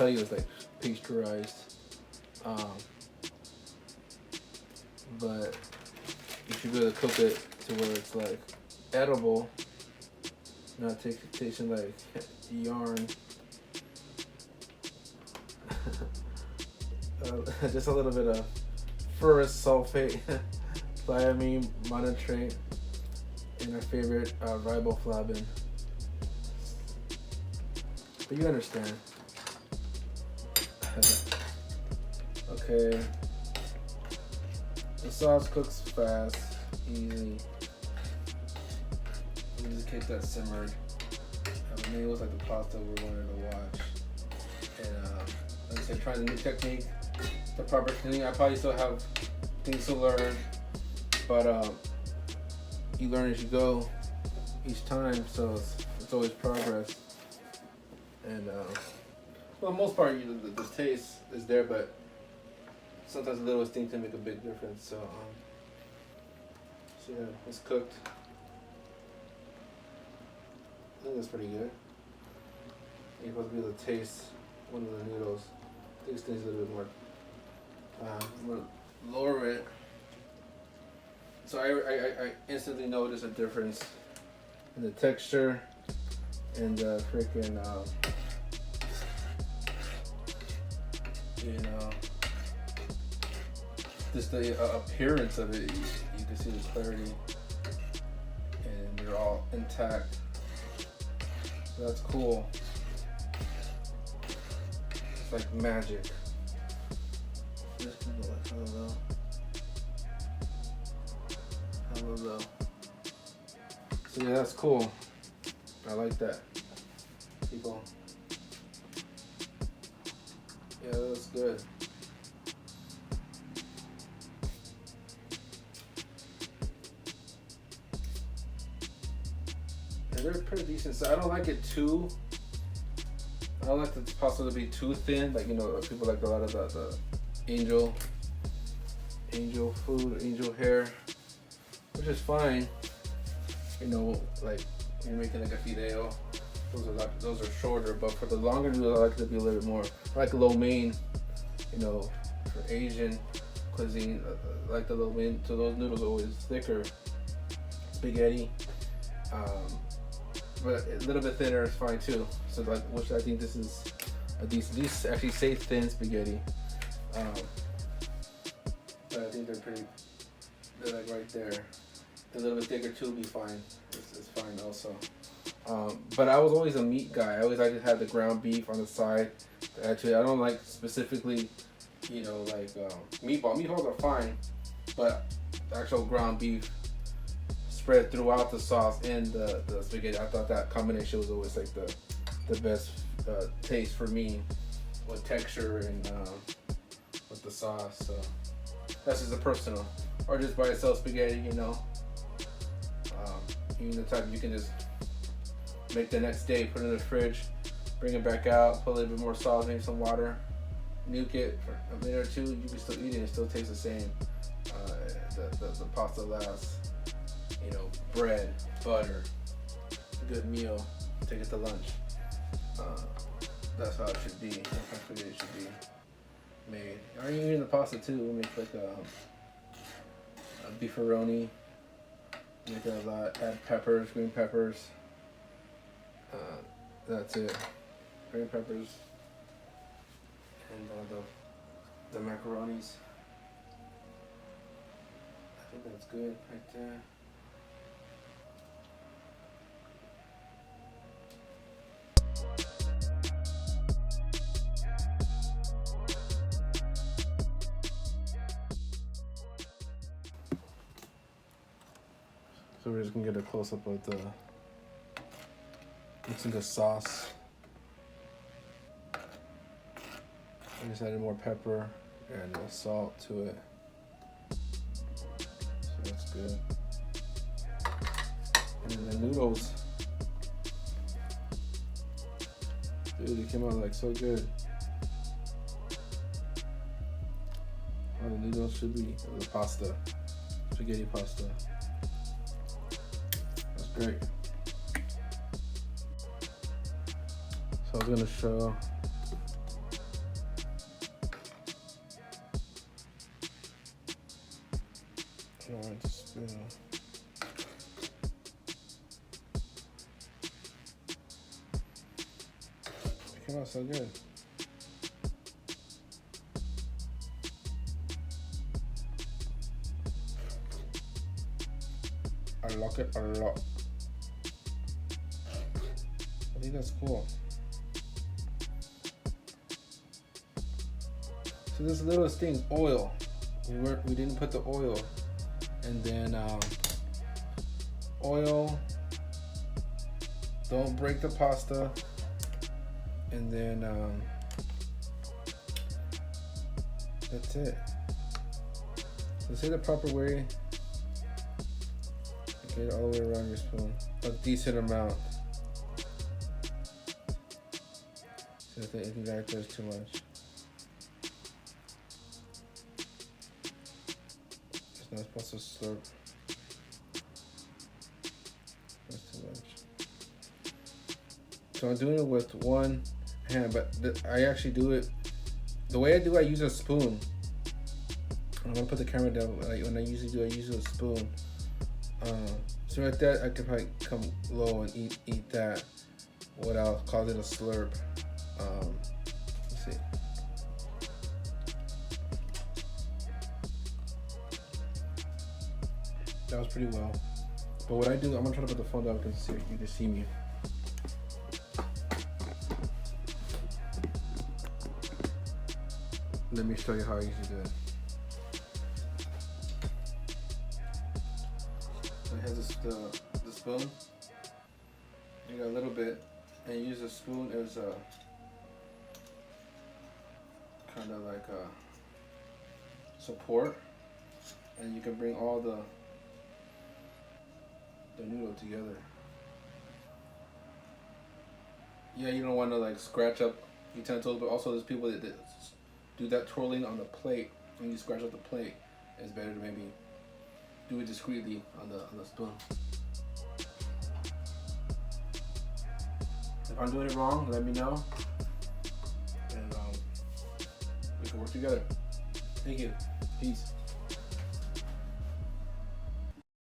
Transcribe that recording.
tell you it's like pasteurized. Um, but you should be able to cook it to where it's like edible, not tasting like yarn. Just a little bit of ferrous sulfate, thiamine monotrate, and our favorite riboflavin. But you understand. Okay. The sauce cooks fast, easy. We just keep that simmered. Maybe it was like the pasta we wanted to watch. And like I said, trying the new technique, the proper cleaning. I probably still have things to learn, but you learn as you go each time, so it's always progress. And for the most part, the taste is there, but sometimes the littlest thing can make a big difference. So yeah, it's cooked. I think that's pretty good. You're supposed to be able to taste one of the noodles. Taste things a little bit more. I'm gonna lower it. So I instantly notice a difference in the texture and the freaking just the appearance of it. You can see the clarity, and they're all intact. So that's cool. It's like magic. This can go like hello. So yeah, that's cool. I like that. People. Yeah, that's good. And they're pretty decent. So I don't like it too. I don't like the pasta to be too thin. Like, people like a lot of the angel food, angel hair, which is fine. Like you're making like a fideo. Those are shorter, but for the longer noodles, I like it to be a little bit more like lo mein. For Asian cuisine, I like the lo mein. So those noodles are always thicker, spaghetti. But a little bit thinner is fine too. So which I think this is a decent. These actually say thin spaghetti. But I think they're like right there. A little bit thicker too would be fine. It's fine also. But I was always a meat guy. I just had the ground beef on the side. Actually, I don't like specifically, like meatball. Meatballs are fine, but the actual ground beef spread throughout the sauce and the spaghetti. I thought that combination was always like the best taste for me, with texture and with the sauce. So that's just a personal, or just by itself spaghetti. Even the type you can just make the next day, put it in the fridge, bring it back out, put a little bit more salt, maybe some water, nuke it for a minute or two. You can still eat it; it still tastes the same. The pasta lasts. Bread, butter, good meal. Take it to lunch. That's how it should be. That's how spaghetti should be made. Or even the pasta too. We make like a beefaroni. Make it a lot. Add peppers, green peppers. That's it. Green peppers and the macaronis. I think that's good right there. So we're just gonna get a close up of the mixing the sauce. I just added more pepper and salt to it. So that's good. And then the noodles. Dude, they came out like so good. Oh, the noodles should be the pasta. Spaghetti pasta. Great. So I was gonna show Florence spill. It came out so good. I like it a lot. I think that's cool. So this little thing, oil. We didn't put the oil, and then oil. Don't break the pasta, and then that's it. So say the proper way. Get it all the way around your spoon. A decent amount. So if you got there's too much. It's not supposed to slurp. That's too much. So I'm doing it with one hand, but I actually do it. The way I do it, I use a spoon. I'm gonna put the camera down. Like when I usually do, I use a spoon. So like that, I could probably come low and eat that without causing a slurp. Let's see. That was pretty well. But what I do, I'm gonna try to put the phone down because you can see me. Let me show you how I usually do it. So it has the spoon. You got a little bit, and you use a spoon as a kind of like a support, and you can bring all the noodle together. Yeah, you don't want to like scratch up utensils, but also there's people that do that twirling on the plate. When you scratch up the plate, it's better to maybe do it discreetly on the spoon. If I'm doing it wrong, let me know, and we can work together. Thank you. Peace.